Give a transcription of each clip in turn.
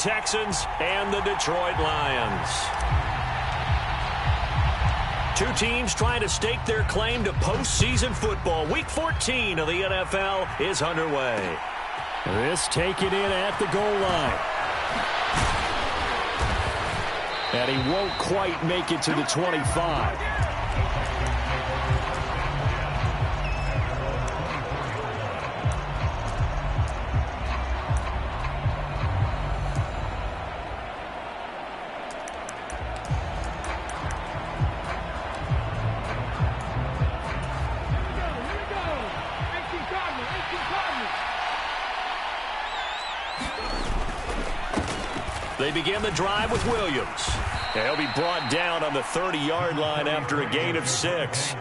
Texans and the Detroit Lions. Two teams trying to stake their claim to postseason football. Week 14 of the NFL is underway. This taken in at the goal line. And he won't quite make it to the 25. They begin the drive with Williams. And he'll be brought down on the 30-yard line after a gain of 6.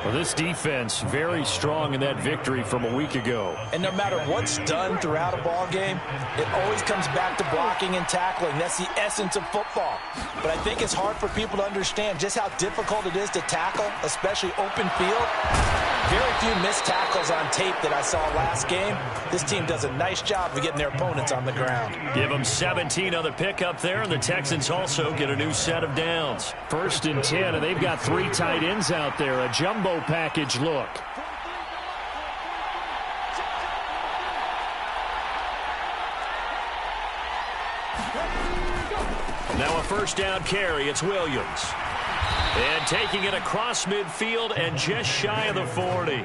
Well, this defense very strong in that victory from a week ago. And no matter what's done throughout a ball game, it always comes back to blocking and tackling. That's the essence of football. But I think it's hard for people to understand just how difficult it is to tackle, especially open field. Very few missed tackles on tape that I saw last game. This team does a nice job of getting their opponents on the ground. Give them 17 on the pickup there, and the Texans also get a new set of downs. 1st and 10, and they've got 3 tight ends out there. A jumbo package look. Now a 1st down carry. It's Williams. And taking it across midfield and just shy of the 40.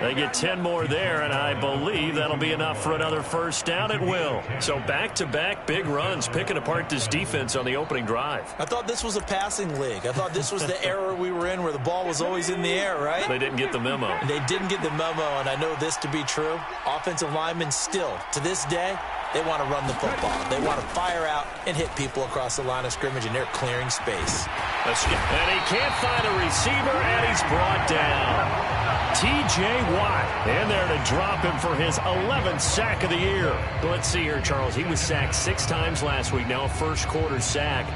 They get 10 more there, and I believe that'll be enough for another 1st down at will. So back-to-back big runs, picking apart this defense on the opening drive. I thought this was a passing league. I thought this was the era we were in where the ball was always in the air, right? They didn't get the memo. They didn't get the memo, and I know this to be true. Offensive linemen still, to this day, they want to run the football. They want to fire out and hit people across the line of scrimmage, and they're clearing space. And he can't find a receiver, and he's brought down. T.J. Watt in there to drop him for his 11th sack of the year. Let's see here, Charles. He was sacked 6 times last week. Now a first-quarter sack.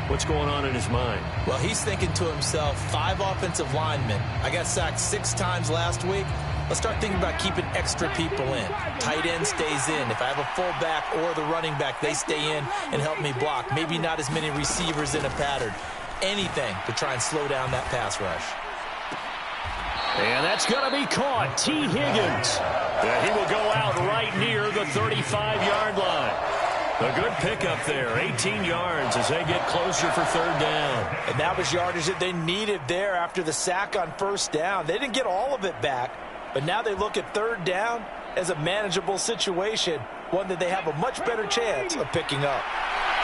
What's going on in his mind? Well, he's thinking to himself, 5 offensive linemen. I got sacked 6 times last week. Let's start thinking about keeping extra people in. Tight end stays in. If I have a fullback or the running back, they stay in and help me block. Maybe not as many receivers in a pattern. Anything to try and slow down that pass rush. And that's going to be caught. T. Higgins. He will go out right near the 35-yard line. A good pickup there, 18 yards as they get closer for 3rd down. And that was yardage that they needed there after the sack on 1st down. They didn't get all of it back, but now they look at 3rd down as a manageable situation, one that they have a much better chance of picking up.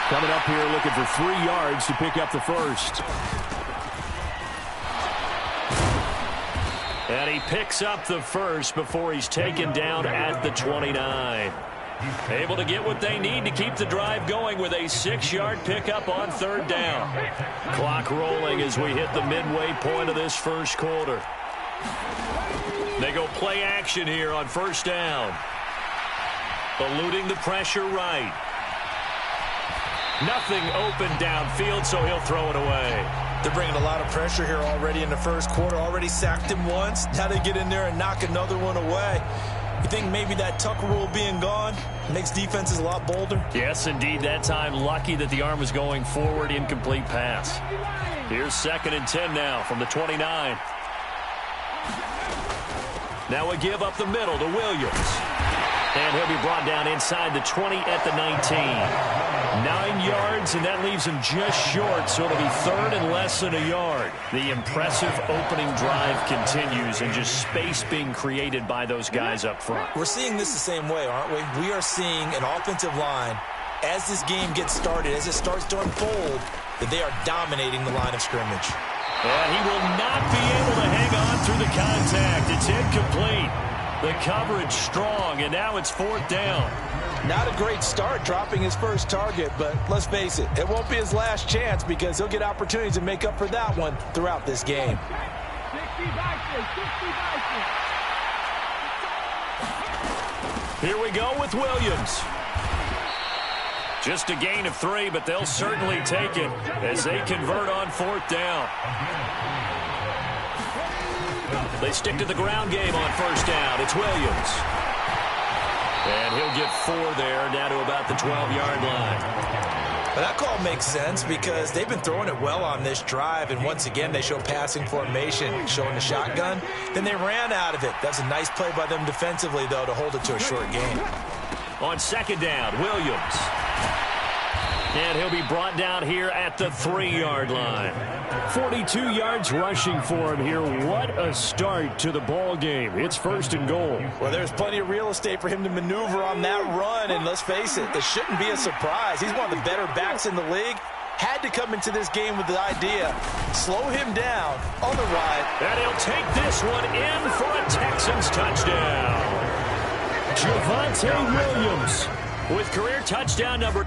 Coming up here looking for 3 yards to pick up the 1st. And he picks up the 1st before he's taken down at the 29. Able to get what they need to keep the drive going with a 6-yard pickup on 3rd down. Clock rolling as we hit the midway point of this 1st quarter. They go play action here on 1st down. Eluding the pressure right. Nothing open downfield, so he'll throw it away. They're bringing a lot of pressure here already in the 1st quarter. Already sacked him once. Now they get in there and knock another one away. You think maybe that tuck rule being gone makes defenses a lot bolder? Yes, indeed. That time, lucky that the arm was going forward. Incomplete pass. Here's 2nd and 10 now from the 29. Now a give up the middle to Williams. And he'll be brought down inside the 20 at the 19. 9 yards, and that leaves him just short, so it'll be 3rd and less than a yard. The impressive opening drive continues, and just space being created by those guys up front. We're seeing this the same way, aren't we? We are seeing an offensive line, as this game gets started, as it starts to unfold, that they are dominating the line of scrimmage. And he will not be able to hang on through the contact. It's incomplete. The coverage strong, and now it's 4th down. Not a great start dropping his 1st target, but let's face it, it won't be his last chance because he'll get opportunities to make up for that one throughout this game. Here we go with Williams. Just a gain of 3, but they'll certainly take it as they convert on 4th down. They stick to the ground game on 1st down. It's Williams. And he'll get 4 there, down to about the 12-yard line. But that call makes sense because they've been throwing it well on this drive, and once again they show passing formation, showing the shotgun. Then they ran out of it. That's a nice play by them defensively, though, to hold it to a short gain. On second down, Williams. And he'll be brought down here at the 3-yard line. 42 yards rushing for him here. What a start to the ball game. It's 1st and goal. Well, there's plenty of real estate for him to maneuver on that run, and let's face it, it shouldn't be a surprise. He's one of the better backs in the league. Had to come into this game with the idea, slow him down on the ride. And he'll take this one in for a Texans touchdown. Javonte Williams with career touchdown number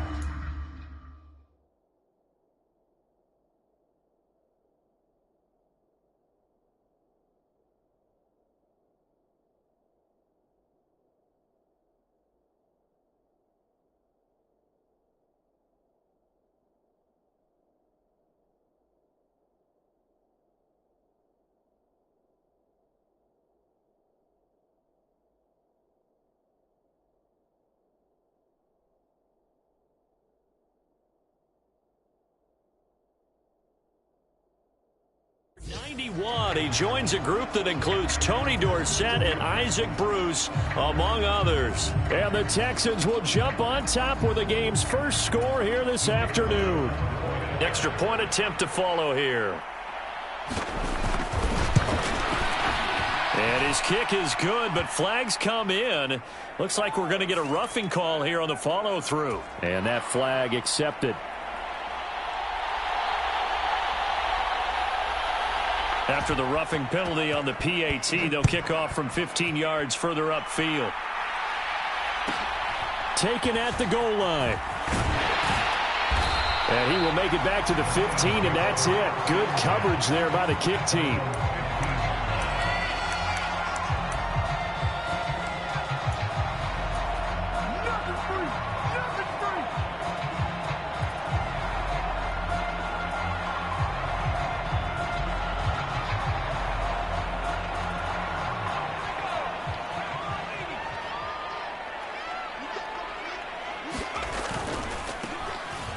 91. He joins a group that includes Tony Dorsett and Isaac Bruce, among others. And the Texans will jump on top with the game's first score here this afternoon. Extra point attempt to follow here. And his kick is good, but flags come in. Looks like we're going to get a roughing call here on the follow-through. And that flag accepted. After the roughing penalty on the PAT, they'll kick off from 15 yards further upfield. Taken at the goal line. And he will make it back to the 15, and that's it. Good coverage there by the kick team.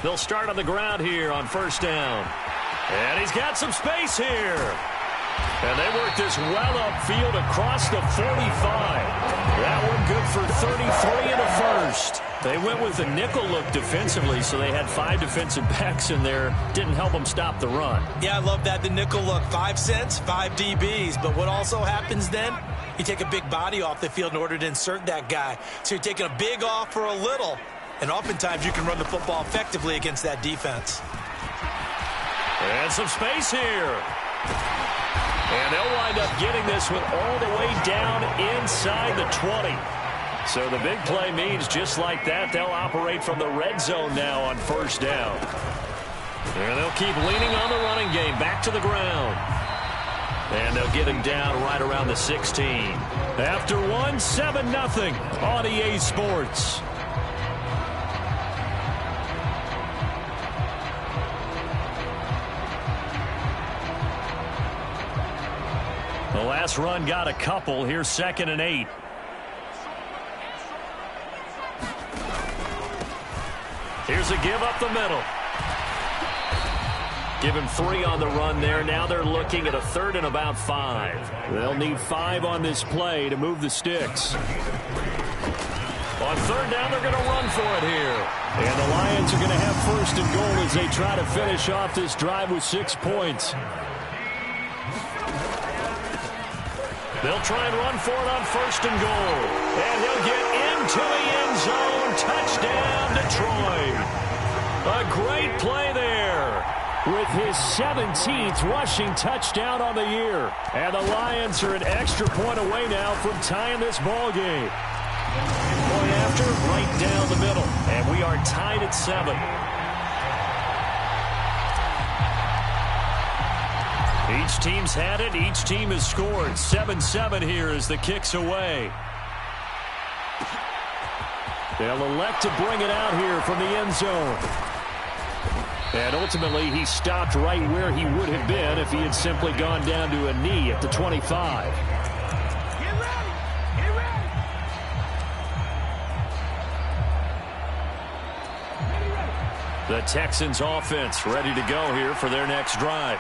They'll start on the ground here on 1st down. And he's got some space here. And they work this well upfield across the 45. That one good for 33 and a first. They went with a nickel look defensively, so they had 5 defensive backs in there. Didn't help them stop the run. Yeah, I love that, the nickel look. 5 cents, 5 DBs. But what also happens then? You take a big body off the field in order to insert that guy. So you're taking a big off for a little. And oftentimes you can run the football effectively against that defense. And some space here. And they'll wind up getting this one all the way down inside the 20. So the big play means just like that, they'll operate from the red zone now on 1st down. And they'll keep leaning on the running game back to the ground. And they'll get him down right around the 16. After one, 7-0 on EA Sports. The last run got a couple. Here's 2nd and 8. Here's a give up the middle. Give him 3 on the run there. Now they're looking at a 3rd and about 5. They'll need 5 on this play to move the sticks. On 3rd down, they're going to run for it here. And the Lions are going to have 1st and goal as they try to finish off this drive with 6 points. They'll try and run for it on 1st and goal. And he'll get into the end zone. Touchdown, Detroit. A great play there. With his 17th rushing touchdown on the year. And the Lions are an extra point away now from tying this ball game. Point after, right down the middle. And we are tied at 7. Each team's had it. Each team has scored. 7-7 here as the kick's away. They'll elect to bring it out here from the end zone. And ultimately, he stopped right where he would have been if he had simply gone down to a knee at the 25. The Texans offense ready to go here for their next drive.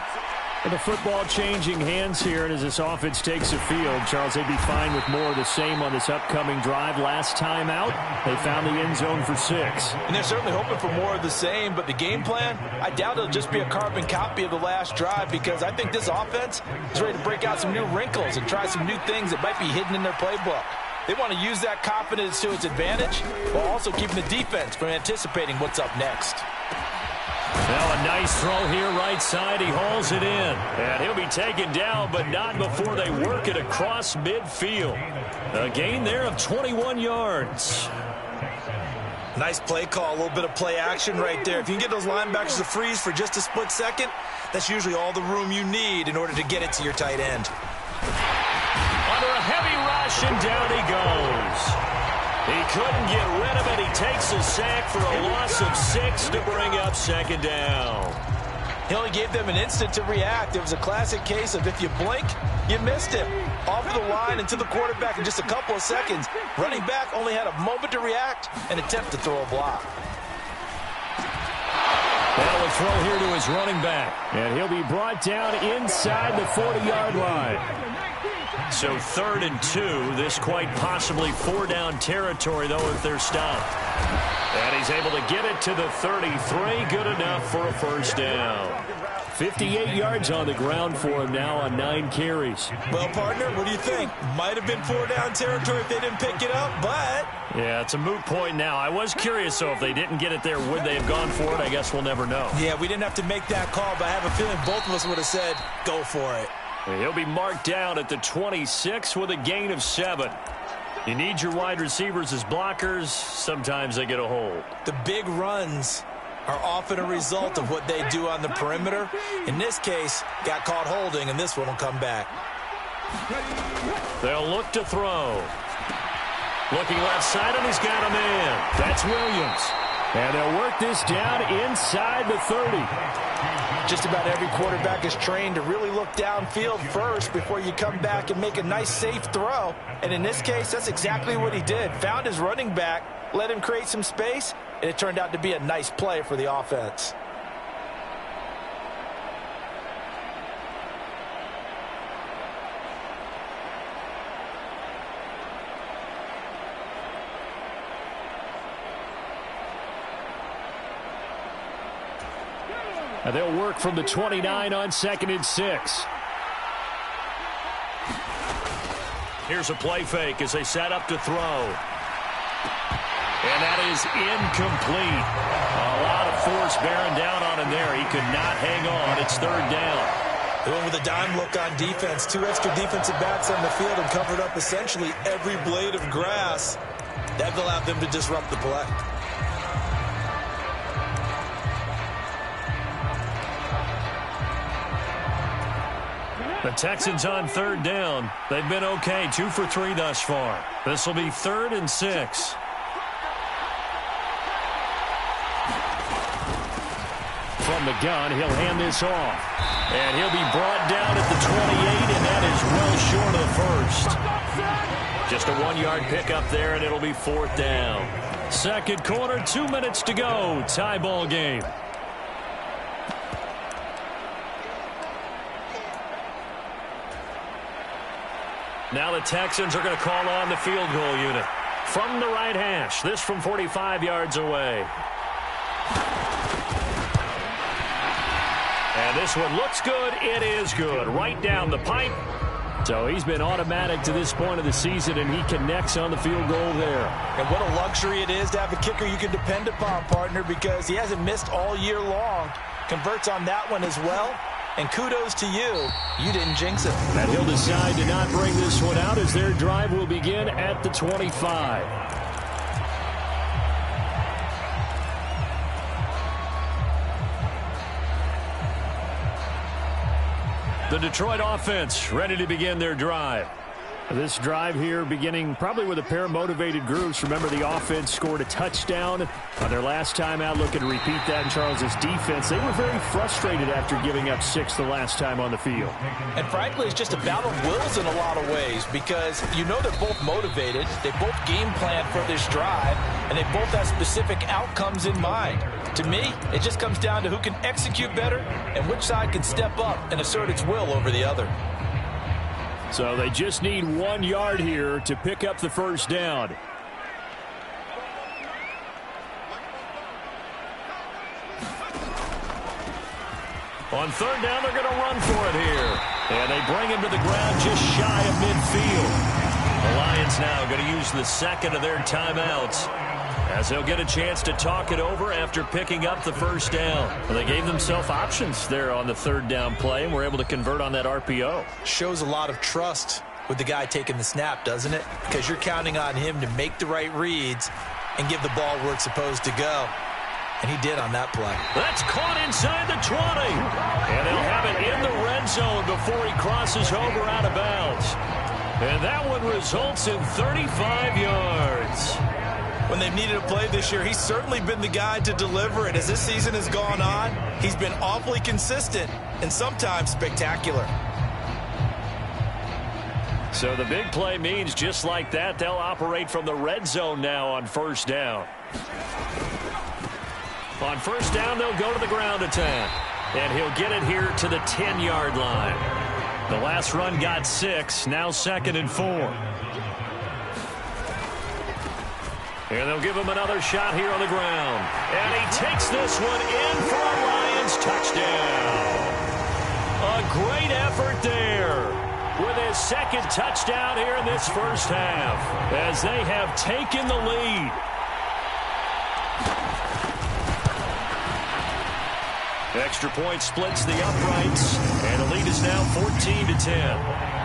And the football changing hands here, and as this offense takes the field, Charles, they'd be fine with more of the same on this upcoming drive. Last time out, they found the end zone for 6. And they're certainly hoping for more of the same, but the game plan, I doubt it'll just be a carbon copy of the last drive, because I think this offense is ready to break out some new wrinkles and try some new things that might be hidden in their playbook. They want to use that confidence to its advantage while also keeping the defense from anticipating what's up next. Now a nice throw here right side. He hauls it in. And he'll be taken down, but not before they work it across midfield. A gain there of 21 yards. Nice play call, a little bit of play action right there. If you can get those linebackers to freeze for just a split second, that's usually all the room you need in order to get it to your tight end. Under a heavy rush, and down he goes. He couldn't get rid of it. He takes a sack for a loss of 6 to bring up second down. He only gave them an instant to react. It was a classic case of if you blink, you missed him. Off the line and to the quarterback in just a couple of seconds. Running back only had a moment to react and attempt to throw a block. Now a throw here to his running back. And he'll be brought down inside the 40-yard line. So 3rd and 2. This quite possibly 4-down territory, though, if they're stopped. And he's able to get it to the 33. Good enough for a first down. 58 yards on the ground for him now on 9 carries. Well, partner, what do you think? Might have been 4-down territory if they didn't pick it up, but... Yeah, it's a moot point now. I was curious, so if they didn't get it there, would they have gone for it? I guess we'll never know. Yeah, we didn't have to make that call, but I have a feeling both of us would have said, go for it. He'll be marked down at the 26 with a gain of 7. You need your wide receivers as blockers. Sometimes they get a hold. The big runs are often a result of what they do on the perimeter. In this case, got caught holding, and this one will come back. They'll look to throw. Looking left side, and he's got a man. That's Williams. And they'll work this down inside the 30. Just about every quarterback is trained to really look downfield first before you come back and make a nice, safe throw. And in this case, that's exactly what he did. Found his running back, let him create some space, and it turned out to be a nice play for the offense. And they'll work from the 29 on 2nd and 6. Here's a play fake as they set up to throw. And that is incomplete. A lot of force bearing down on him there. He could not hang on. It's 3rd down. They went with a dime look on defense. 2 extra defensive backs on the field and covered up essentially every blade of grass. That allowed them to disrupt the play. The Texans on 3rd down. They've been okay, 2 for 3 thus far. This will be 3rd and 6. From the gun, he'll hand this off. And he'll be brought down at the 28, and that is well short of the first. Just a 1-yard pickup there, and it'll be 4th down. Second quarter, 2 minutes to go. Tie ball game. Now the Texans are going to call on the field goal unit. From the right hash, this from 45 yards away. And this one looks good. It is good. Right down the pipe. So he's been automatic to this point of the season, and he connects on the field goal there. And what a luxury it is to have a kicker you can depend upon, partner, because he hasn't missed all year long. Converts on that one as well. And kudos to you. You didn't jinx it. And he'll decide to not bring this one out as their drive will begin at the 25. The Detroit offense ready to begin their drive. This drive here beginning probably with a pair of motivated groups. Remember, the offense scored a touchdown on their last time out. Looking to repeat that in Charles's defense. They were very frustrated after giving up 6 the last time on the field. And frankly, it's just a battle of wills in a lot of ways because you know they're both motivated. They both game plan for this drive, and they both have specific outcomes in mind. To me, it just comes down to who can execute better and which side can step up and assert its will over the other. So they just need 1 yard here to pick up the first down. On third down, they're going to run for it here. And they bring him to the ground just shy of midfield. The Lions now going to use the second of their timeouts, as they'll get a chance to talk it over after picking up the first down. Well, they gave themselves options there on the third down play and were able to convert on that RPO. Shows a lot of trust with the guy taking the snap, doesn't it? Because you're counting on him to make the right reads and give the ball where it's supposed to go. And he did on that play. That's caught inside the 20. And they'll have it in the red zone before he crosses over out of bounds. And that one results in 35 yards. When they've needed a play this year, he's certainly been the guy to deliver it. As this season has gone on, he's been awfully consistent and sometimes spectacular. So the big play means just like that, they'll operate from the red zone now on first down. On first down, they'll go to the ground attack. And he'll get it here to the 10-yard line. The last run got 6, now 2nd and 4. And they'll give him another shot here on the ground. And he takes this one in for a Lions touchdown. A great effort there with his second touchdown here in this first half, as they have taken the lead. Extra point splits the uprights, and the lead is now 14-10.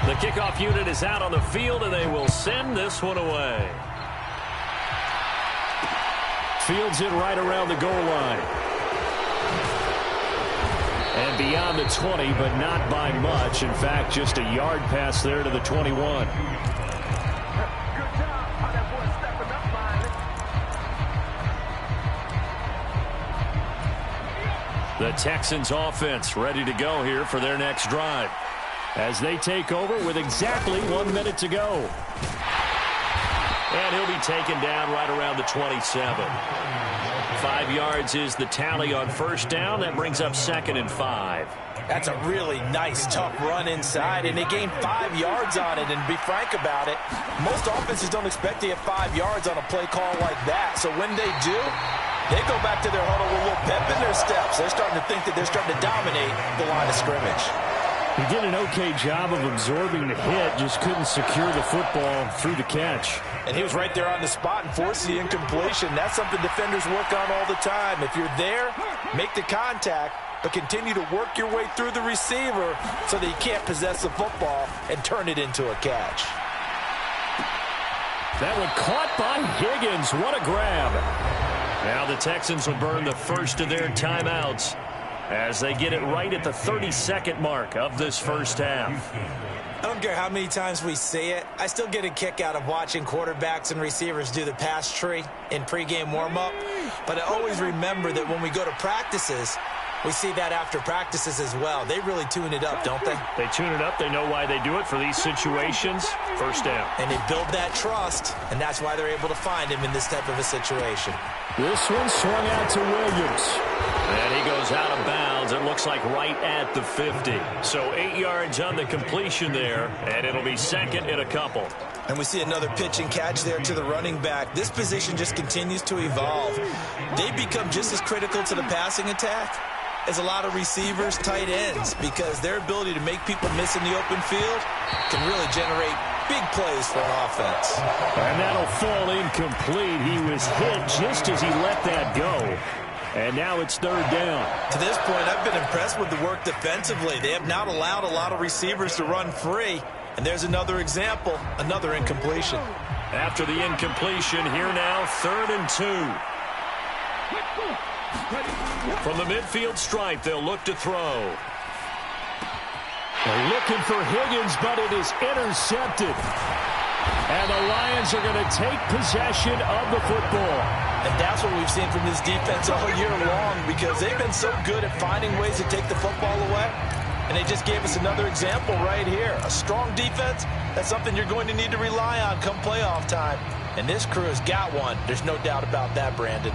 The kickoff unit is out on the field, and they will send this one away. Fields it right around the goal line. And beyond the 20, but not by much. In fact, just a yard pass there to the 21. The Texans offense ready to go here for their next drive, as they take over with exactly 1 minute to go. And he'll be taken down right around the 27. 5 yards is the tally on first down. That brings up 2nd and 5. That's a really nice, tough run inside, and they gained 5 yards on it. And to be frank about it, most offenses don't expect to get 5 yards on a play call like that. So when they do, they go back to their huddle with a little pep in their steps. They're starting to think that they're starting to dominate the line of scrimmage. He did an okay job of absorbing the hit, just couldn't secure the football through the catch. And he was right there on the spot and forced the incompletion. That's something defenders work on all the time. If you're there, make the contact, but continue to work your way through the receiver so that you can't possess the football and turn it into a catch. That one caught by Higgins. What a grab. Now the Texans will burn the first of their timeouts as they get it right at the 32nd mark of this first half. I don't care how many times we say it, I still get a kick out of watching quarterbacks and receivers do the pass tree in pregame warm-up. But I always remember that when we go to practices, we see that after practices as well. They really tune it up, don't they? They tune it up. They know why they do it for these situations. First down. And they build that trust, and that's why they're able to find him in this type of a situation. This one swung out to Williams. And he goes out of bounds. It looks like right at the 50. So 8 yards on the completion there, and it'll be 2nd and a couple. And we see another pitch and catch there to the running back. This position just continues to evolve. They become just as critical to the passing attack as a lot of receivers, tight ends, because their ability to make people miss in the open field can really generate big plays for an offense. And that'll fall incomplete. He was hit just as he let that go. And now it's 3rd down. To this point, I've been impressed with the work defensively. They have not allowed a lot of receivers to run free. And there's another example, another incompletion. After the incompletion, here now, 3rd and 2. From the midfield stripe, they'll look to throw. They're looking for Higgins, but it is intercepted. And the Lions are going to take possession of the football. And that's what we've seen from this defense all year long, because they've been so good at finding ways to take the football away. And they just gave us another example right here. A strong defense, that's something you're going to need to rely on come playoff time. And this crew has got one. There's no doubt about that, Brandon.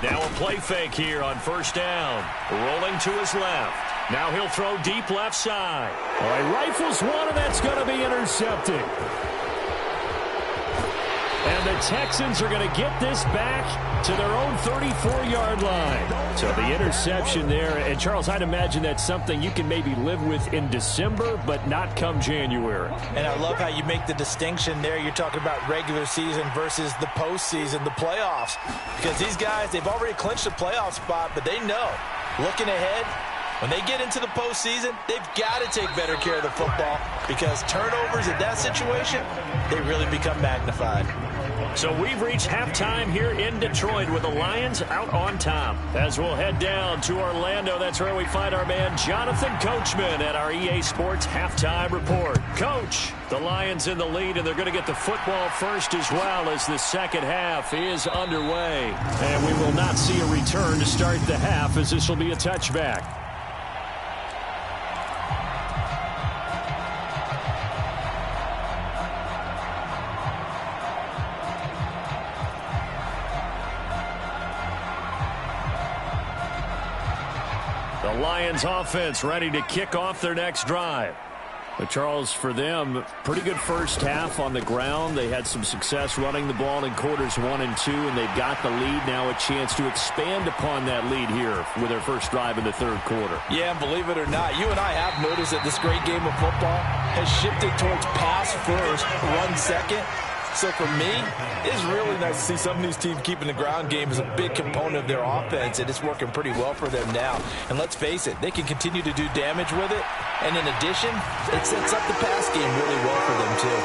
Now a play fake here on first down. Rolling to his left. Now he'll throw deep left side. All right, rifles one, and that's going to be intercepted. And the Texans are going to get this back to their own 34-yard line. So the interception there. And, Charles, I'd imagine that's something you can maybe live with in December, but not come January. And I love how you make the distinction there. You're talking about regular season versus the postseason, the playoffs. Because these guys, they've already clinched a playoff spot, but they know, looking ahead, when they get into the postseason, they've got to take better care of the football, because turnovers in that situation, they really become magnified. So we've reached halftime here in Detroit with the Lions out on top. As we'll head down to Orlando, that's where we find our man Jonathan Coachman at our EA Sports Halftime Report. Coach, the Lions in the lead, and they're going to get the football first as well as the second half is underway. And we will not see a return to start the half, as this will be a touchback. The Lions offense ready to kick off their next drive. But Charles, for them, pretty good first half on the ground. They had some success running the ball in quarters 1 and 2, and they've got the lead. Now a chance to expand upon that lead here with their first drive in the third quarter. Yeah, and believe it or not, you and I have noticed that this great game of football has shifted towards pass first, run second. So for me, it's really nice to see some of these teams keeping the ground game as a big component of their offense, and it's working pretty well for them now. And let's face it, they can continue to do damage with it. And in addition, it sets up the pass game really well for them too.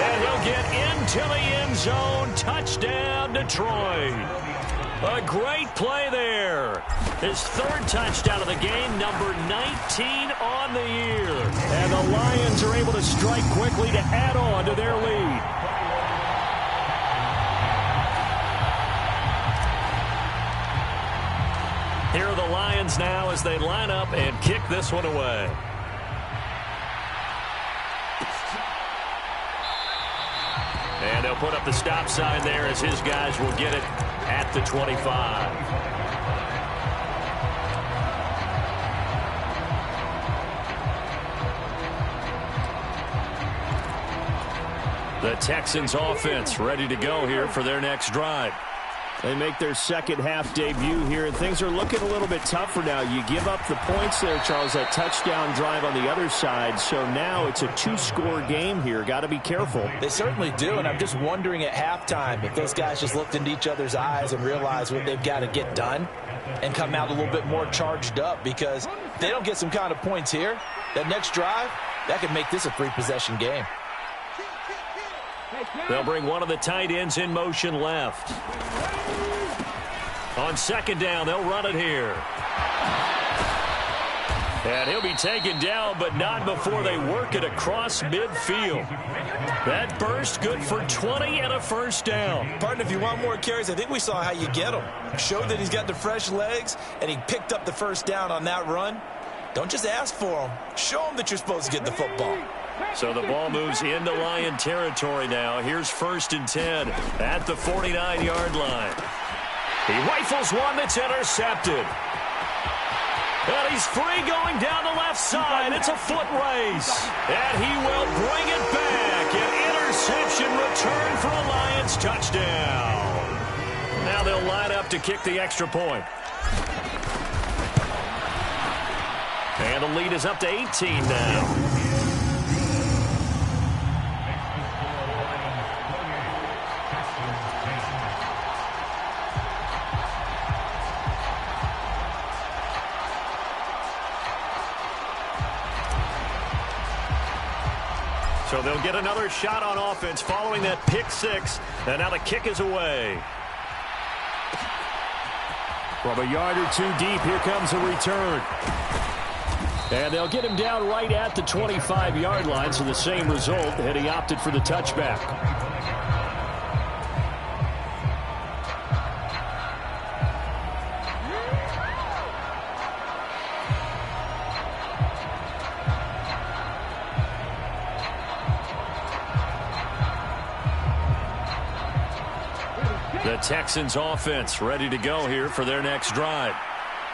And he'll get into the end zone. Touchdown, Detroit. A great play there. His third touchdown of the game, number 19 on the year. And the Lions are able to strike quickly to add on to their lead. Here are the Lions now as they line up and kick this one away. And they'll put up the stop sign there as his guys will get it at the 25. The Texans offense ready to go here for their next drive. They make their second half debut here, and things are looking a little bit tougher now. You give up the points there, Charles, that touchdown drive on the other side. So now it's a two-score game here. Got to be careful. They certainly do, and I'm just wondering at halftime if those guys just looked into each other's eyes and realized what they've got to get done and come out a little bit more charged up, because if they don't get some kind of points here, that next drive, that could make this a three-possession game. They'll bring one of the tight ends in motion left. On second down, they'll run it here. And he'll be taken down, but not before they work it across midfield. That burst good for 20 and a first down. Pardon, if you want more carries, I think we saw how you get them. Showed that he's got the fresh legs, and he picked up the first down on that run. Don't just ask for them. Show them that you're supposed to get the football. So the ball moves into Lion territory now. Here's 1st and 10 at the 49-yard line. He rifles one that's intercepted. And he's free going down the left side. It's a foot race. And he will bring it back. An interception return for a Lions touchdown. Now they'll line up to kick the extra point. And the lead is up to 18 now. So they'll get another shot on offense following that pick six. And now the kick is away. From a yard or two deep, here comes a return. And they'll get him down right at the 25-yard line, so the same result, and he opted for the touchback. The Texans offense ready to go here for their next drive.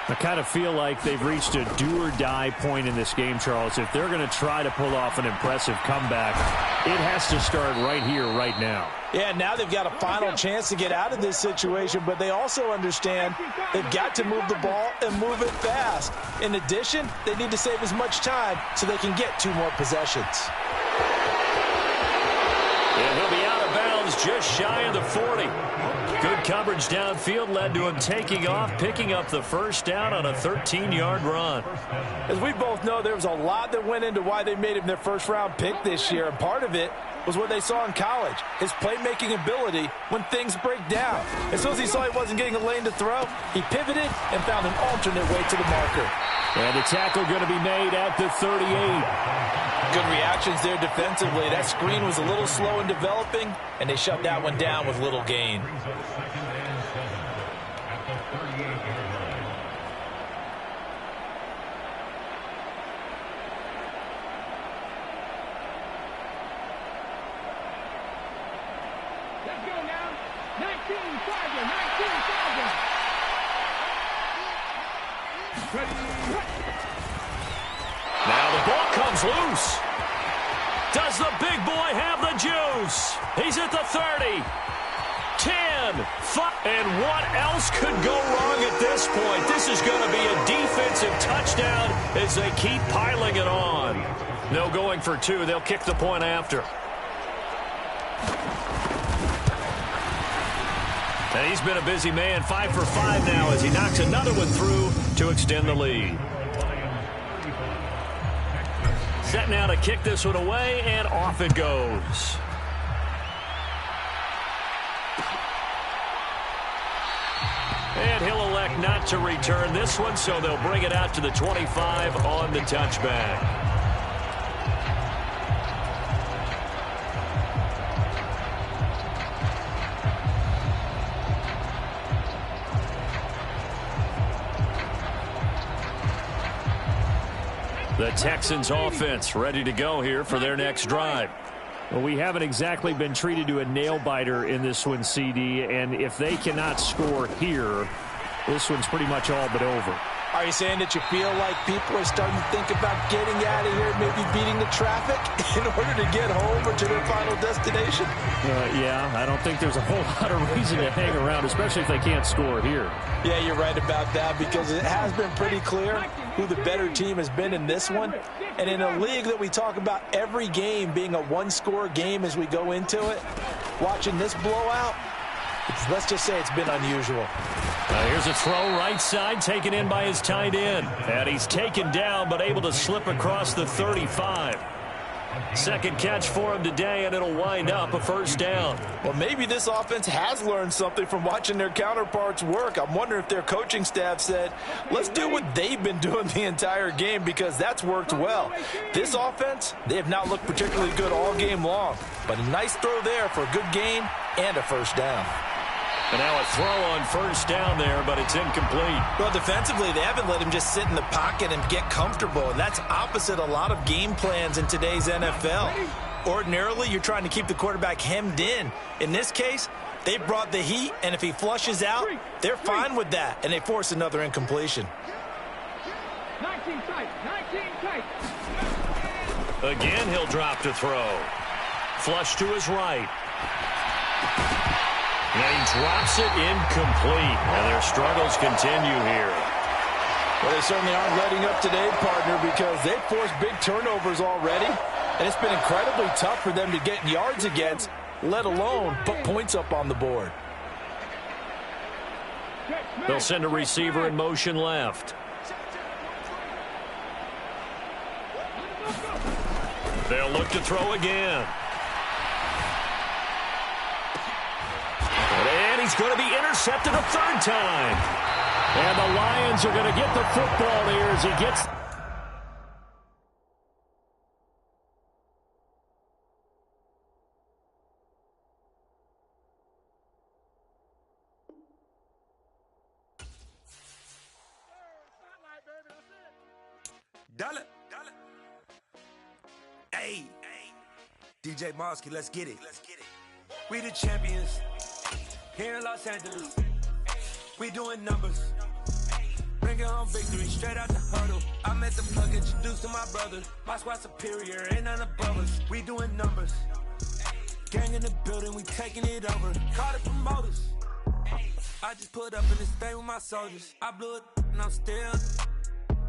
I kind of feel like they've reached a do-or-die point in this game, Charles. If they're going to try to pull off an impressive comeback, it has to start right here, right now. Yeah, now they've got a final chance to get out of this situation, but they also understand they've got to move the ball and move it fast. In addition, they need to save as much time so they can get 2 more possessions. And he'll be out of bounds just shy of the 40. Good coverage downfield led to him taking off, picking up the first down on a 13-yard run. As we both know, there was a lot that went into why they made him their first-round pick this year, and part of it was what they saw in college, his playmaking ability when things break down. As soon as he saw he wasn't getting a lane to throw, he pivoted and found an alternate way to the marker. And the tackle going to be made at the 38. Good reactions there defensively. That screen was a little slow in developing, and they shut that one down with little gain. Let's go now. 19-5. Now the ball comes loose. Does the big boy have the juice? He's at the 30. 10, 5, and what else could go wrong at this point? This is going to be a defensive touchdown as they keep piling it on. No going for 2. They'll kick the point after. And he's been a busy man, 5 for 5 now as he knocks another one through to extend the lead. Set now to kick this one away, and off it goes. And he'll elect not to return this one, so they'll bring it out to the 25 on the touchback. The Texans offense ready to go here for their next drive. Well, we haven't exactly been treated to a nail-biter in this one, CD, and if they cannot score here, this one's pretty much all but over. Are you saying that you feel like people are starting to think about getting out of here, maybe beating the traffic in order to get home or to their final destination? Yeah, I don't think there's a whole lot of reason to hang around, especially if they can't score here. Yeah, you're right about that because it has been pretty clear who the better team has been in this one. And in a league that we talk about every game being a one-score game as we go into it, watching this blowout, let's just say it's been unusual. Here's a throw right side taken in by his tight end. And he's taken down but able to slip across the 35. Second catch for him today, and it'll wind up a first down. Well, maybe this offense has learned something from watching their counterparts work. I'm wondering if their coaching staff said, let's do what they've been doing the entire game because that's worked well. This offense, they have not looked particularly good all game long. But a nice throw there for a good gain and a first down. And now a throw on first down there, but it's incomplete. Well, defensively, they haven't let him just sit in the pocket and get comfortable. And that's opposite a lot of game plans in today's NFL. Ordinarily, you're trying to keep the quarterback hemmed in. In this case, they brought the heat, and if he flushes out, they're fine with that, and they force another incompletion. 19 tight. Again, he'll drop to throw. Flush to his right. And he drops it incomplete. And their struggles continue here. Well, they certainly aren't letting up today, partner, because they've forced big turnovers already. And it's been incredibly tough for them to get yards against, let alone put points up on the board. They'll send a receiver in motion left. They'll look to throw again. And he's going to be intercepted a third time. And the Lions are going to get the football here as he gets... Dollar. Hey, DJ Mosky, let's get it. We the champions here in Los Angeles. We doing numbers. Bringing home victory straight out the huddle. I'm at the plug, introduced to my brother. My squad superior, ain't none above us. We doing numbers. Gang in the building, we taking it over. Call the promoters. I just put up in this thing with my soldiers. I blew it and I'm still.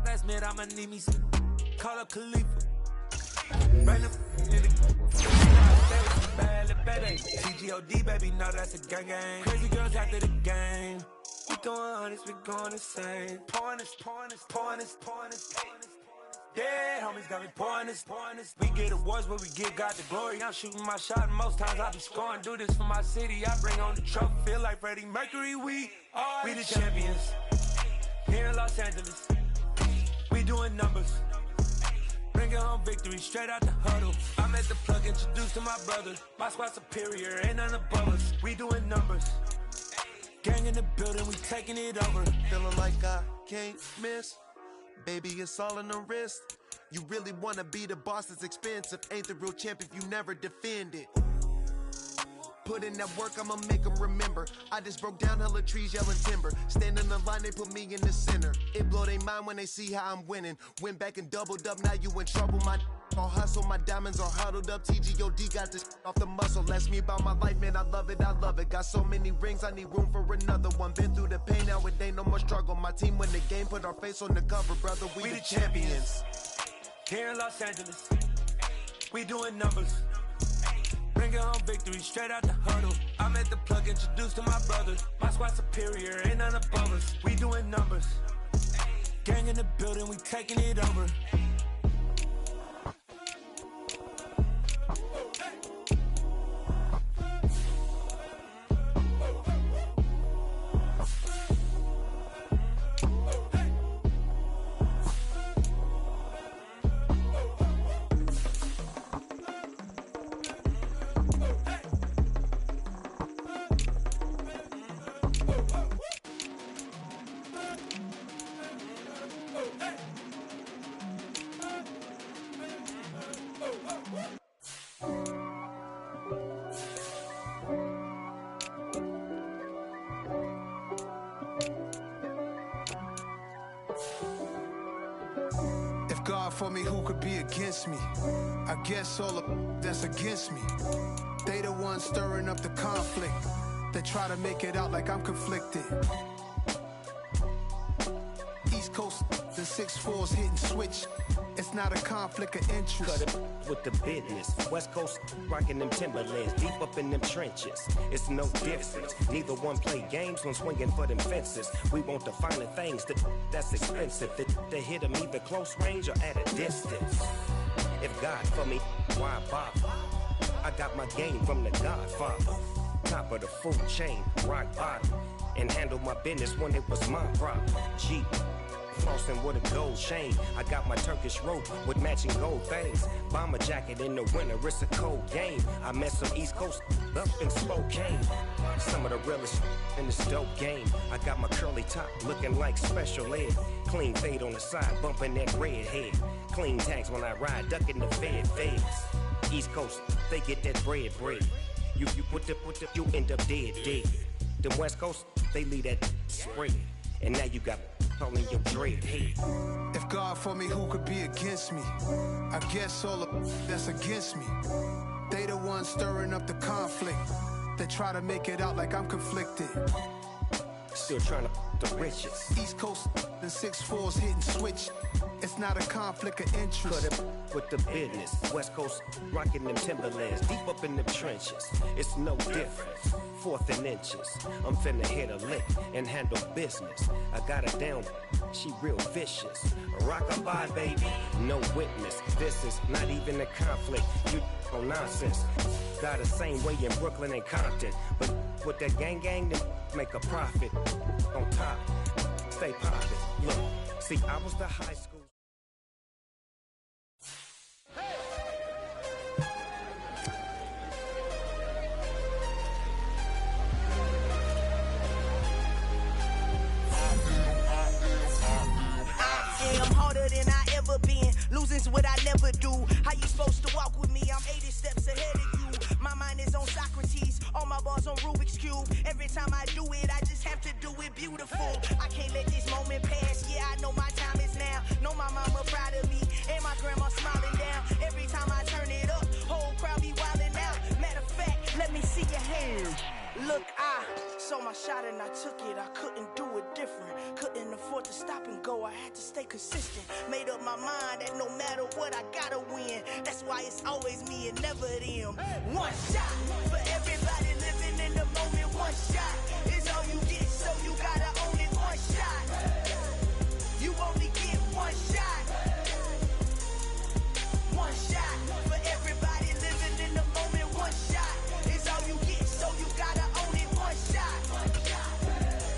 Last minute I'ma need me some. Call up Khalifa. Right up in the TGOD, baby, no, that's a gang gang. Crazy girls after the game. We throwing hundreds, we going insane. Pouring this. Yeah, homies got me pouring this. We get awards, but we give God the glory. I'm shooting my shot, and most times I be scoring. Do this for my city, I bring on the trophy. Feel like Freddie Mercury, we the champions. Here in Los Angeles, we doing numbers. Bringing home victory straight out the huddle. I'm at the plug, introduced to my brother. My squad superior, ain't none above us. We doing numbers. Gang in the building, we taking it over. Feeling like I can't miss. Baby, it's all in the wrist. You really wanna be the boss, it's expensive. Ain't the real champ if you never defend it. Put in that work, I'ma make them remember. I just broke down hella trees, yelling timber. Stand in the line, they put me in the center. It blow they mind when they see how I'm winning. Went back and doubled up, now you in trouble. My all hustle, my diamonds are huddled up. TGOD got this off the muscle. That's me about my life, man, I love it. Got so many rings, I need room for another one. Been through the pain, now it ain't no more struggle. My team win the game, put our face on the cover, brother. We the champions. Here in Los Angeles, we doing numbers. Bringing home victory straight out the huddle. I'm at the plug, introduced to my brother. My squad superior, ain't none above us. We doing numbers. Gang in the building, we taking it over. God for me, who could be against me? I guess all of that's against me. They the ones stirring up the conflict. They try to make it out like I'm conflicted. East Coast, the 6'4's hitting switch. It's not a conflict of interest. Cut it with the business. West Coast rocking them Timberlands, deep up in them trenches. It's no difference. Neither one play games when swinging for them fences. We want the finer things that's expensive. That hit them either close range or at a distance. If God for me, why bother? I got my game from the Godfather. Top of the food chain, rock bottom. And handle my business when it was my problem. G. Flossing with a gold chain. I got my Turkish rope with matching gold things. Bomber jacket in the winter, it's a cold game. I met some East Coast up in Spokane. Some of the realest in this dope game. I got my curly top looking like special ed. Clean fade on the side, bumping that red head. Clean tags when I ride, ducking the feds. East Coast, they get that bread. You you end up dead. The West Coast, they leave that spread. And now you got calling your dread head. If God for me, who could be against me? I guess all of that's against me. They the ones stirring up the conflict. They try to make it out like I'm conflicted. Still trying to the riches. East Coast, the 6'4's hitting switch. It's not a conflict of interest. Cut it with the business. West Coast rocking them Timberlands, deep up in them trenches. It's no difference. Fourth and inches. I'm finna hit a lick and handle business. I got her down, she real vicious. Rock-a-bye, baby, no witness. This is not even a conflict. You on nonsense. Got the same way in Brooklyn and Compton, but with that gang, then make a profit. On top, stay poppin'. Look, see, I was the high school. Losing's what I never do. How you supposed to walk with me? I'm 80 steps ahead of you. My mind is on Socrates, all my bars on Rubik's Cube. Every time I do it, I just have to do it beautiful. I can't let this moment pass. Yeah, I know my time is now. Know my mama proud of me, and my grandma smiling down. Every time I turn it up, whole crowd be wildin' out. Matter of fact, let me see your hands. Look, I saw my shot and I took it. I couldn't do it different. Couldn't afford to stop and go. I had to stay consistent. Made up my mind that no matter what, I gotta win. That's why it's always me and never them. One shot for everybody living in the moment. One shot is all you get, so you gotta own it. One shot. You only get one shot. One shot for everybody living in the moment. One shot is all you get, so you gotta own it. One shot.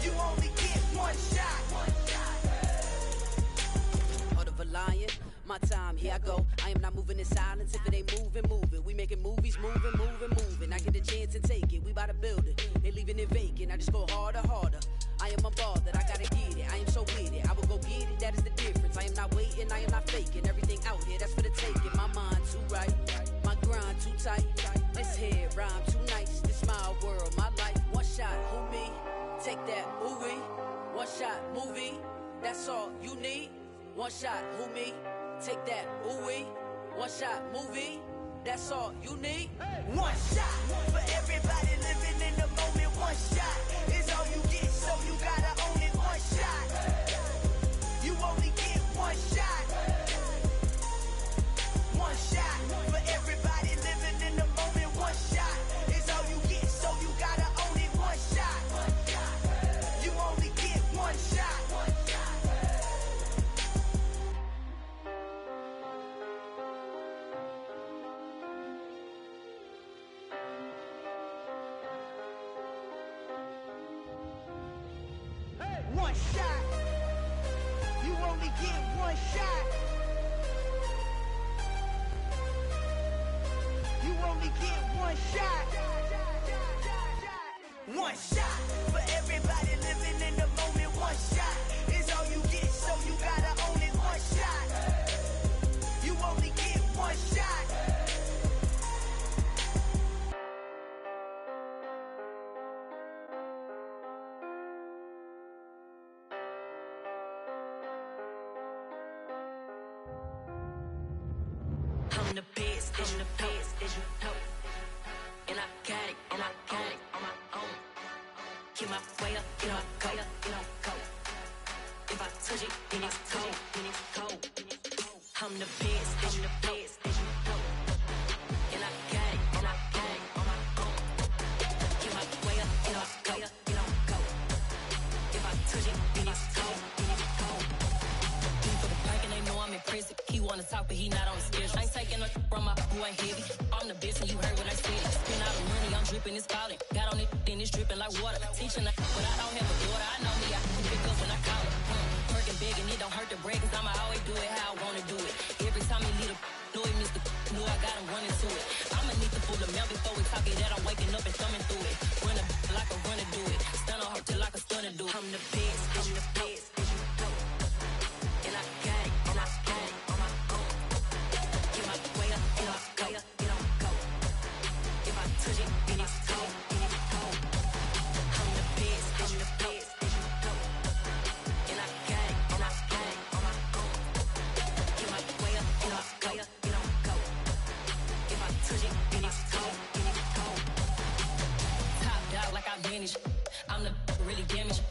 You only get one shot. Heart of a lion, my time, here I go. I am not moving in silence. If it ain't moving, moving. We making movies, moving. I get a chance and take it. We bout to build it. They leaving it vacant. I just go harder. I am a ball that I gotta get it. I am so with it. I will go get it. That is the difference. I am not waiting. I am not faking. Everything out here, that's for the taking. My mind too right. My grind too tight. This head rhyme too nice. This my world, my life. One shot, who me? Take that, ooh-wee. One shot, movie. That's all you need. One shot, who me? Take that, ooh-wee. One shot, movie. That's all you need. One shot for everybody living in the moment. One shot is all you get, so you gotta own it. One shot. You only get one shot. One shot for everybody living in the moment. One shot is all you get, so you gotta own it. One shot. You only get one shot. One shot. You only get one shot. You only get one shot. One shot for everybody living in the moment. One shot is all you get, so you gotta own it. One shot. You only get one shot. I'm the best, as you know. And I got it, on my own. Get my way up, you know, go. If I touch it, then it's cold. I'm the best, as you know. And I got it, on my own. Get my way up, you know, go. If I touch it, then it's cold. For the bank and they know I'm impressive. He wanna talk, but he not on the schedule. I ain't taking no from my boy heavy. I'm the best and you heard what I said. Spend all the money, I'm dripping, it's falling. Got on it, then it's dripping like water. Teaching her, but I don't have a daughter. I know me, I can pick up when I call her. Working big and it don't hurt the break, cause I'ma always do it how I wanna do it. Every time he lead a know he missed the know I got him running to it. I'ma need the full amount before we talk it that I'm waking up and thumbing through it. Run a like a runner do it. Stun on her till like a stunner do it. I'm the best, as you know. And I got it, on my own. Get my way up, you know, go. If I touch it, then it's cold. I'm the best, as you know. And I got it, on my own. Get my way up, you know, go. If I touch it, then it's cold. Top dog like I vanished. I'm the really damaged.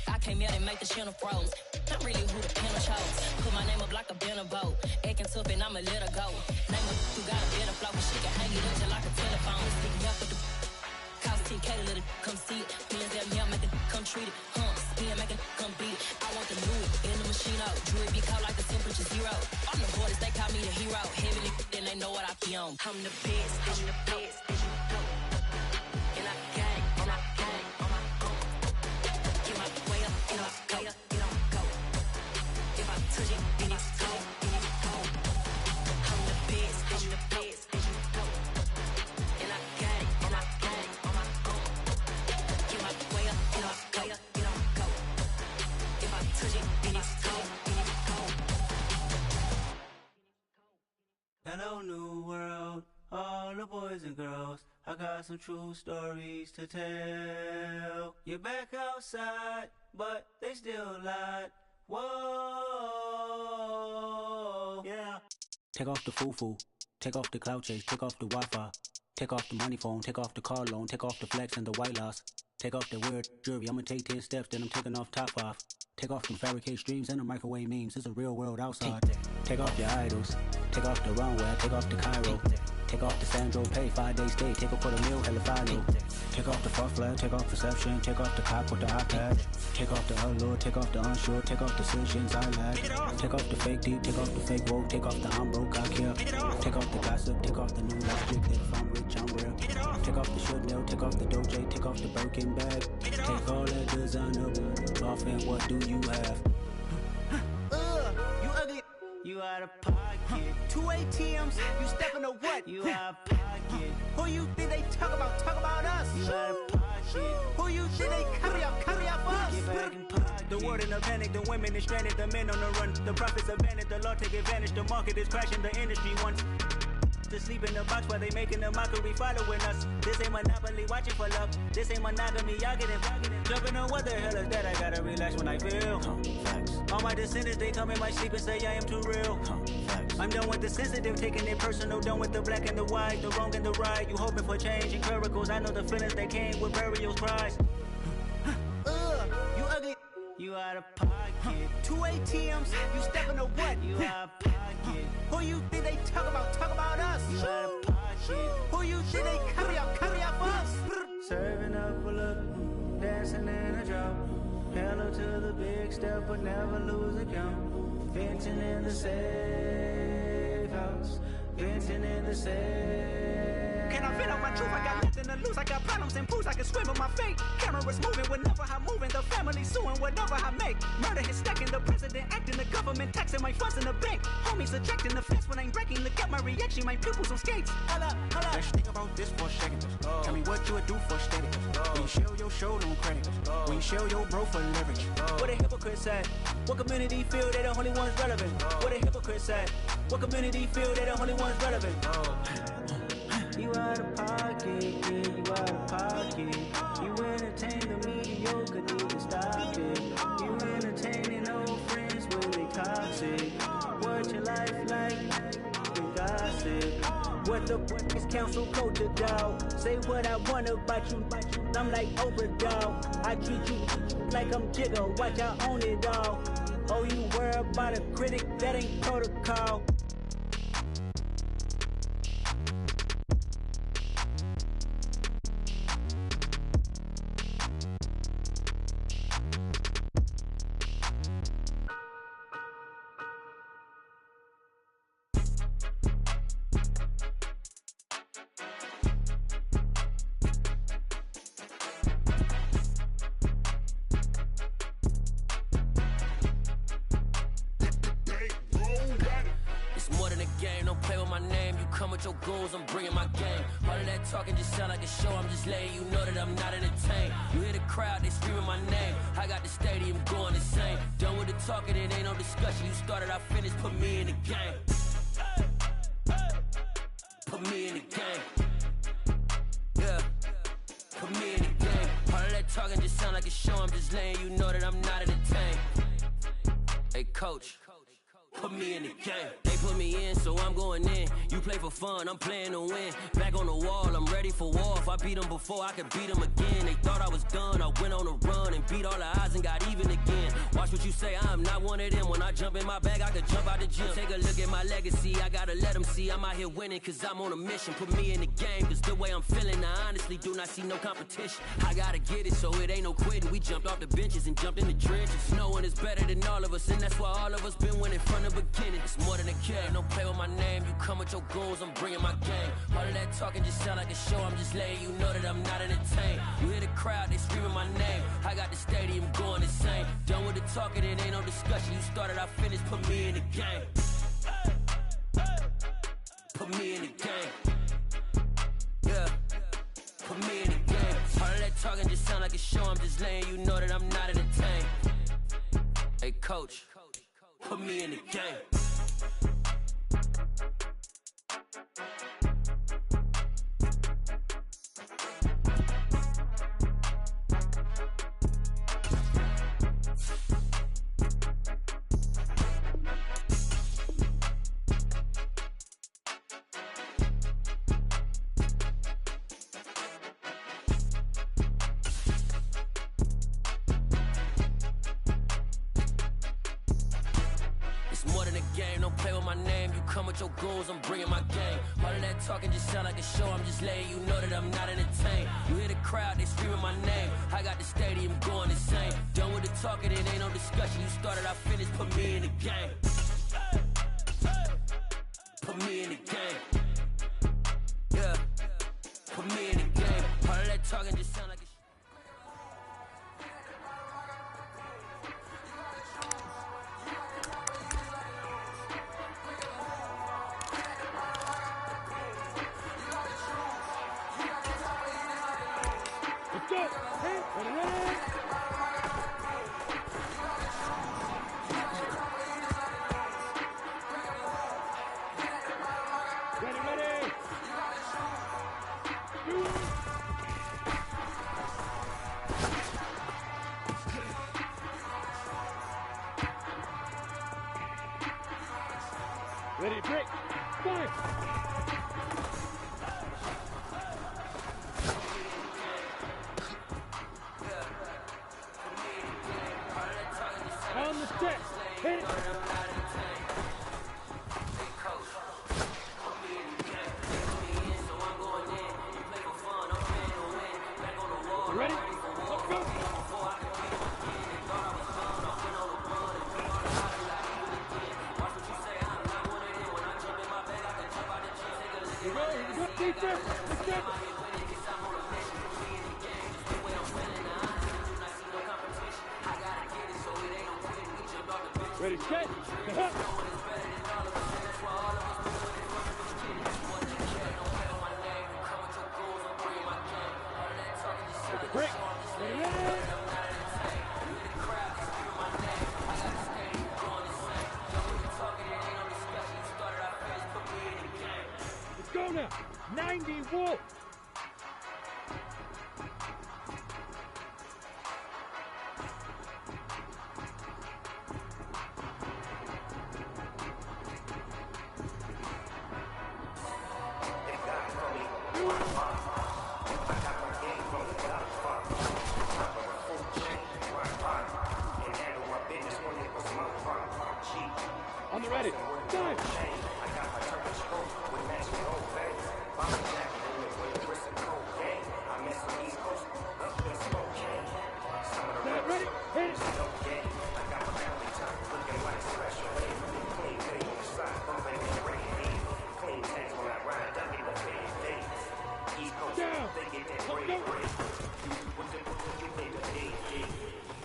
I came out and make the channel froze. I'm really who the pen chose. Put my name up like a banner boat. Acting tough and I'ma let her go. Name her who got a better flow, but she can hang it up just like a telephone. Stick me up with the cost 10K to let it come see it. Feelings that me, I make it come treat it. Spin, make it come beat it. I want the new in the machine out. Jewelry be cold like the temperature 0. I'm the hardest, they call me the hero. Heavily, then they know what I be on. I'm the best, I'm the best, and you know. And I got it, and I got it on my own. Get my way up, get up, go, get on, go. If I touch it, then it's cold, then it's cold. I'm the best, I'm the best, and you know. And I got it, and I got it on my own. Get my way up, get up, go, get on, go. If I touch it, then it's cold, then it's cold. Hello, new world, all the boys and girls. I got some true stories to tell. You're back outside, but they still lied. Whoa, yeah. Take off the foo-foo, take off the cloud chase, take off the Wi-Fi. Take off the money phone, take off the car loan, take off the flex and the white loss. Take off the weird jewelry, I'ma take 10 steps, then I'm taking off top 5. Take off them fabricate streams and the microwave memes, it's a real world outside. Take off your idols, take off the runway, take off the Cairo. Take off the Sandro pay, 5-day stay, take off for the meal, hella final. Take off the fuck flag, take off perception, take off the cop with the iPad. Take off the allure, take off the unsure, take off decisions I lack. Take off the fake deep, take off the fake woke, take off the I'm broke, I care. Take off the gossip, take off the new logic, that if I'm rich, I'm real. Take off the Chanel, take off the Doja, take off the Birkin bag. Take all that designer off and what do you have? You ugly, you out of pocket. 2 ATMs, you stepping to what? You out of pocket. Who you think they talk about us? You out of pocket. Who you think they carry up for us? Get back in pocket. The world in a panic, the women is stranded, the men on the run. The profits abandoned, the law take advantage, the market is crashing, the industry wants to sleep in the box while they making a mockery following us. This ain't Monopoly, watching for love. This ain't monogamy, y'all getting jumping on what the hell is that? I gotta relax when I feel. All my descendants, they come in my sleep and say I am too real. I'm done with the sensitive, taking it personal. Done with the black and the white, the wrong and the right. You hoping for change and miracles. I know the feelings that came with burial cries. You ugly, you out of pocket. 2 ATMs, you stepping to what? You out of pocket. Who you think they talk about us? You out of pocket. Who you think they carry up for us? Serving up a look, dancing in a drop. Hello to the big step, but never lose a count. Venting in the safe house, venting in the safe. Can I vent out my truth? I got nothing to lose. I got problems and fools. I can swim with my fate. Cameras moving whenever I'm moving. The family suing whatever I make. Murder is stacking. The president acting. The government taxing my funds in the bank. Homies ejecting the fence when I'm breaking. Look at my reaction. My pupils on skates. Holla. Let's think about this for a second. Tell me what you would do for status. When you show your show, don't credit. When you show your bro for leverage. What a hypocrite said. What community feel they the only ones relevant? What a hypocrite said. What community feel they the only ones relevant? You out of pocket, yeah, you out of pocket. You entertain the mediocre, need to stop it. You entertaining old friends when they toxic. What your life like? You gossip. What the is council culture, dog? Say what I want about you. I'm like overdog. I treat you like I'm Jigga. Watch I own it all. Oh, you worry about a critic? That ain't protocol. Your goals, I'm bringing my game. All of that talking just sound like a show. I'm just letting you know that I'm not entertained. You hear the crowd, they screaming my name. I got the stadium going insane. Done with the talking, it ain't no discussion. You started, I finished, put me in the game. Put me in the game. Yeah, put me in the game. All of that talking just sound like a show. I'm just letting you know that I'm not entertained. Hey, coach, put me in the game. They put me in, so I'm going in. You play for fun, I'm playing to win. Back on the wall, I'm ready for war. If I beat them before, I could beat them again. They thought I was done, I went on a run and beat all the odds and got even again. Watch what you say, I'm not one of them. When I jump in my bag, I could jump out the gym. Take a look at my legacy, I gotta let them see I'm out here winning, cause I'm on a mission. Put me in the game, cause the way I'm feeling, I honestly do not see no competition. I gotta get it, so it ain't no quitting. We jumped off the benches and jumped in the trenches. No one is better than all of us, and that's why all of us been winning from the beginning. It's more than a game, don't play with my name. You come with your goons, I'm bringing my game. All of that talking just sound like a show, I'm just letting you know that I'm not entertained. You hear the crowd, they screaming my name. I got the stadium going insane. Done with the talking, it ain't no discussion. You started, I finished, put me in the game. Put me in the game. Yeah, put me in the game. All of that talking just sound like a show, I'm just letting you know that I'm not entertained. Hey coach, put me in the game. Your goals, I'm bringing my game. All of that talking just sound like a show, I'm just letting you know that I'm not entertained. You hear the crowd, they screaming my name. I got the stadium going insane. Done with the talking, it ain't no discussion. You started, I finished, put me in the game. Put me in the game. Yeah, put me in the game. All of that talking just sound like a Ready, break, fire! On the stick, hit it! You ready? Let's go! Ready, set, break. Let's go now. 90 Wolf. On the ready. Time. Ready? Hit it. Down.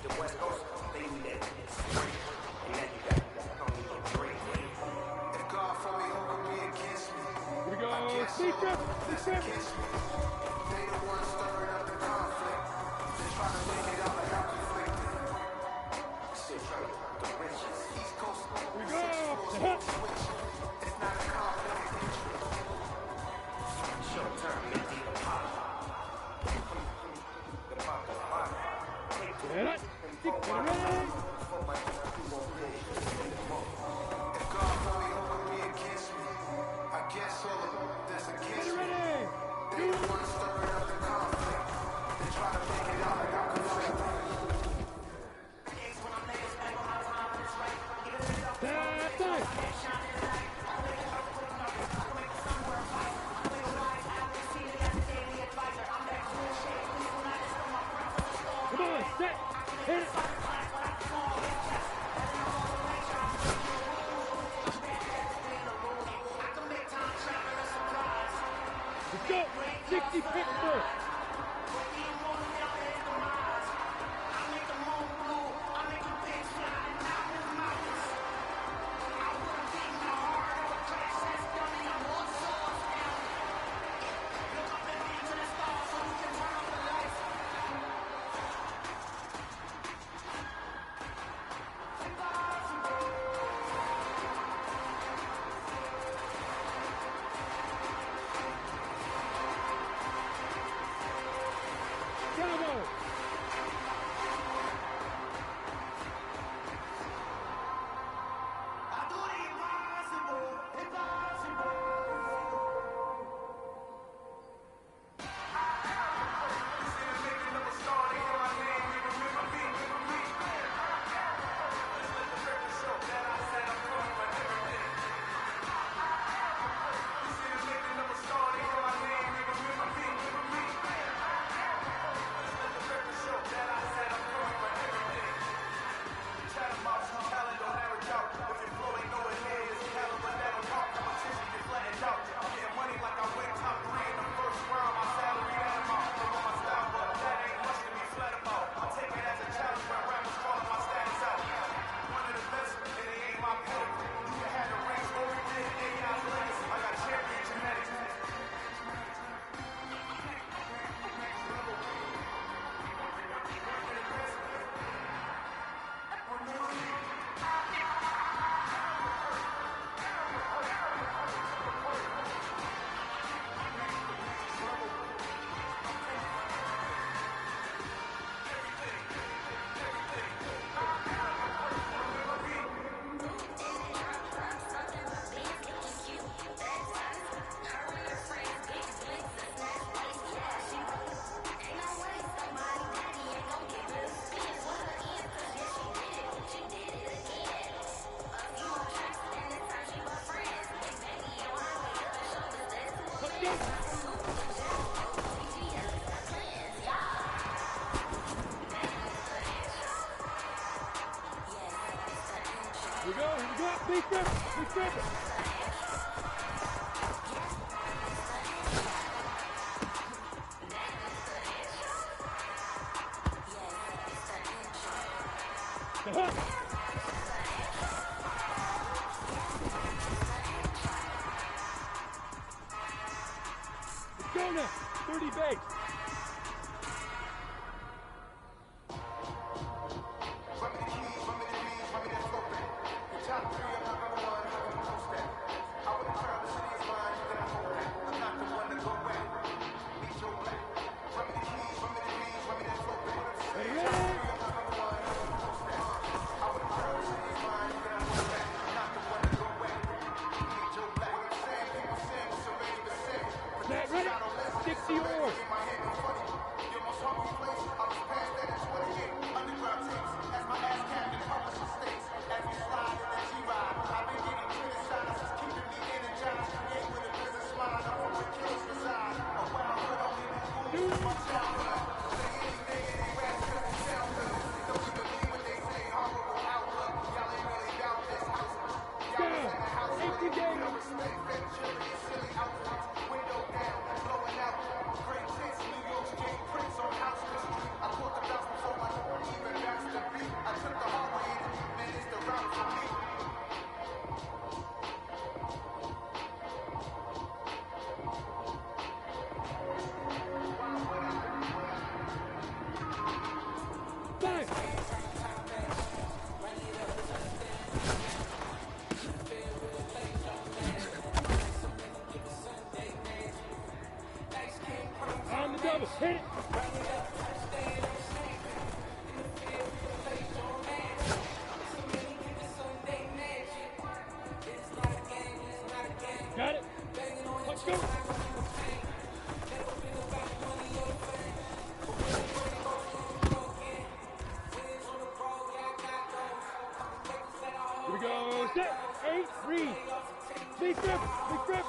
The West Coast, they do that. And now you got if God for me, who could be against me? Here we go. Feature. They the ones stirring up the conflict. They try to make it out like I'm conflicted. Still trying to the riches. East Coast. Here we go. It's not a conflict. Short term, it's even pop. The pop. Get it. Stick to the ring. If God for me, who could be against me? Go! 60 Pittsburgh! Here we go, big grip, big grip. Let's go now, 30 base. Matt, ready? Stick to yours. On the double, hit it. Got it. Let's go. Here we go. Set. 8, 3. Big grip. Big grip.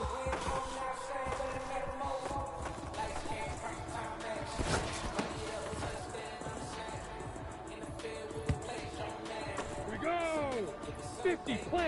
Here we go. 50 play.